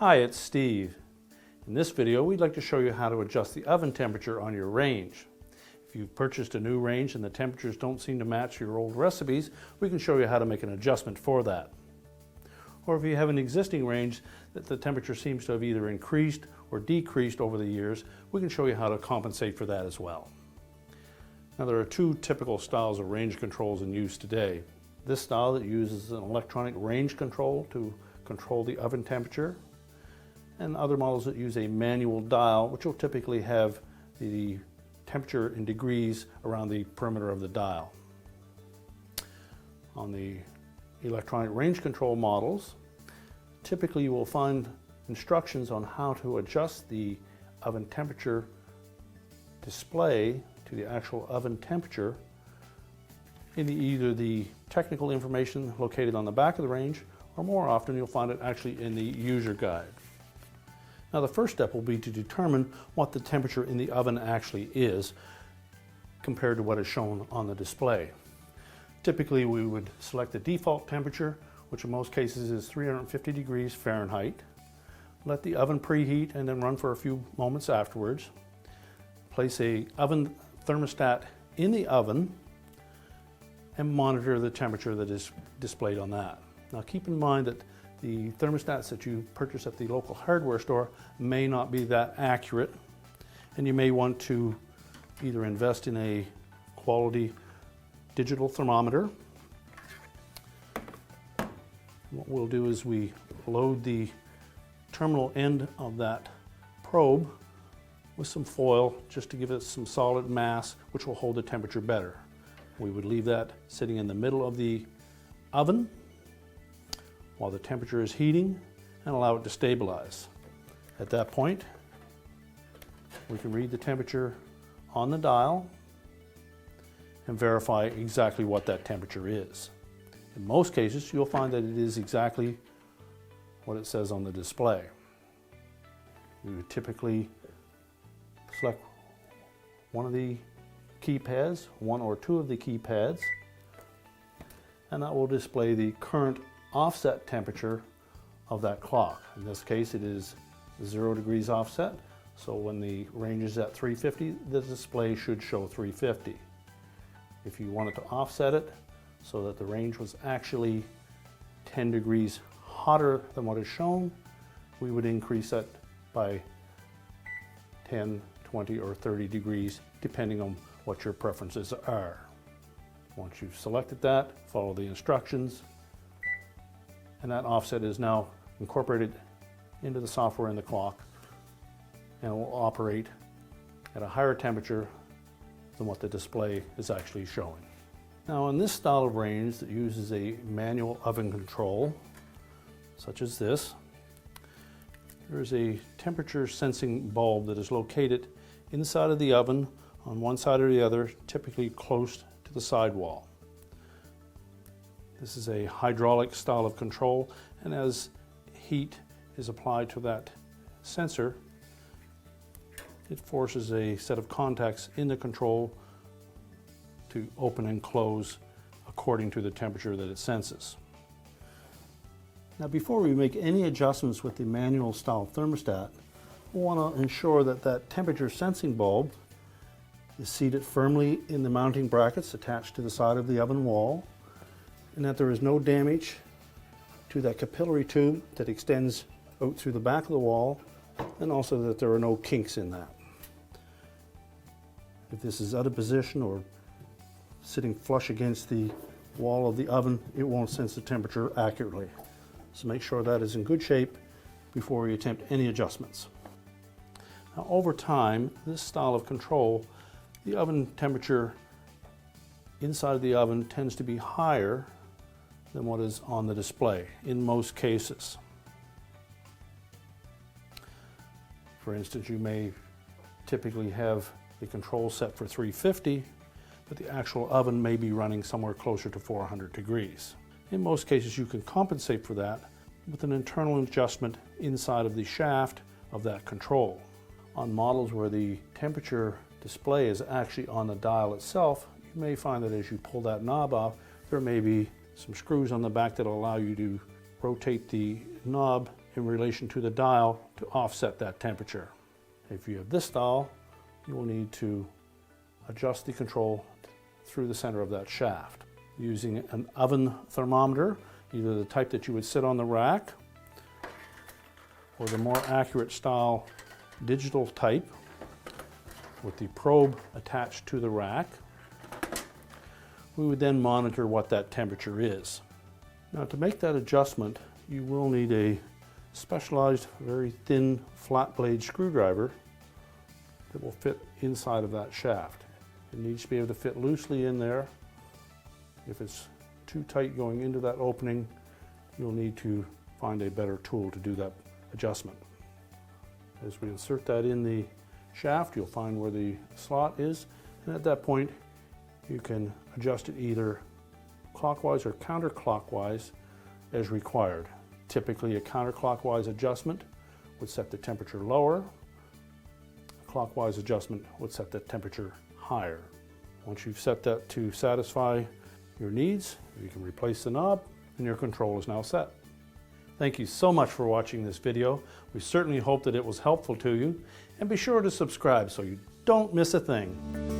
Hi, it's Steve. In this video, we'd like to show you how to adjust the oven temperature on your range. If you've purchased a new range and the temperatures don't seem to match your old recipes, we can show you how to make an adjustment for that. Or if you have an existing range that the temperature seems to have either increased or decreased over the years, we can show you how to compensate for that as well. Now, there are two typical styles of range controls in use today. This style that uses an electronic range control to control the oven temperature, and other models that use a manual dial, which will typically have the temperature in degrees around the perimeter of the dial. On the electronic range control models, typically you will find instructions on how to adjust the oven temperature display to the actual oven temperature in either the technical information located on the back of the range, or more often you'll find it actually in the user guide. Now, the first step will be to determine what the temperature in the oven actually is compared to what is shown on the display. Typically, we would select the default temperature, which in most cases is 350 degrees Fahrenheit. Let the oven preheat and then run for a few moments afterwards. Place a oven thermostat in the oven and monitor the temperature that is displayed on that. Now, keep in mind that the thermostats that you purchase at the local hardware store may not be that accurate, and you may want to either invest in a quality digital thermometer. What we'll do is we load the terminal end of that probe with some foil just to give it some solid mass, which will hold the temperature better. We would leave that sitting in the middle of the oven while the temperature is heating and allow it to stabilize. At that point, we can read the temperature on the dial and verify exactly what that temperature is. In most cases, you'll find that it is exactly what it says on the display. We would typically select one of the keypads, one or two of the keypads, and that will display the current offset temperature of that clock. In this case, it is 0 degrees offset, so when the range is at 350, the display should show 350. If you wanted to offset it so that the range was actually 10 degrees hotter than what is shown, we would increase that by 10, 20, or 30 degrees, depending on what your preferences are. Once you've selected that, follow the instructions, and that offset is now incorporated into the software in the clock and will operate at a higher temperature than what the display is actually showing. Now, in this style of range that uses a manual oven control, such as this, there is a temperature sensing bulb that is located inside of the oven on one side or the other, typically close to the sidewall. This is a hydraulic style of control, and as heat is applied to that sensor, it forces a set of contacts in the control to open and close according to the temperature that it senses. Now, before we make any adjustments with the manual style thermostat, we want to ensure that that temperature sensing bulb is seated firmly in the mounting brackets attached to the side of the oven wall, and that there is no damage to that capillary tube that extends out through the back of the wall, and also that there are no kinks in that. If this is out of position or sitting flush against the wall of the oven, it won't sense the temperature accurately. So make sure that is in good shape before you attempt any adjustments. Now, over time, this style of control, the oven temperature inside of the oven tends to be higher than what is on the display in most cases. For instance, you may typically have the control set for 350, but the actual oven may be running somewhere closer to 400 degrees. In most cases, you can compensate for that with an internal adjustment inside of the shaft of that control. On models where the temperature display is actually on the dial itself, you may find that as you pull that knob off, there may be some screws on the back that will allow you to rotate the knob in relation to the dial to offset that temperature. If you have this dial, you will need to adjust the control through the center of that shaft. Using an oven thermometer, either the type that you would sit on the rack or the more accurate style digital type with the probe attached to the rack, we would then monitor what that temperature is. Now, to make that adjustment, you will need a specialized, very thin, flat blade screwdriver that will fit inside of that shaft. It needs to be able to fit loosely in there. If it's too tight going into that opening, you'll need to find a better tool to do that adjustment. As we insert that in the shaft, you'll find where the slot is, and at that point you can adjust it either clockwise or counterclockwise as required. Typically, a counterclockwise adjustment would set the temperature lower. A clockwise adjustment would set the temperature higher. Once you've set that to satisfy your needs, you can replace the knob and your control is now set. Thank you so much for watching this video. We certainly hope that it was helpful to you, and be sure to subscribe so you don't miss a thing.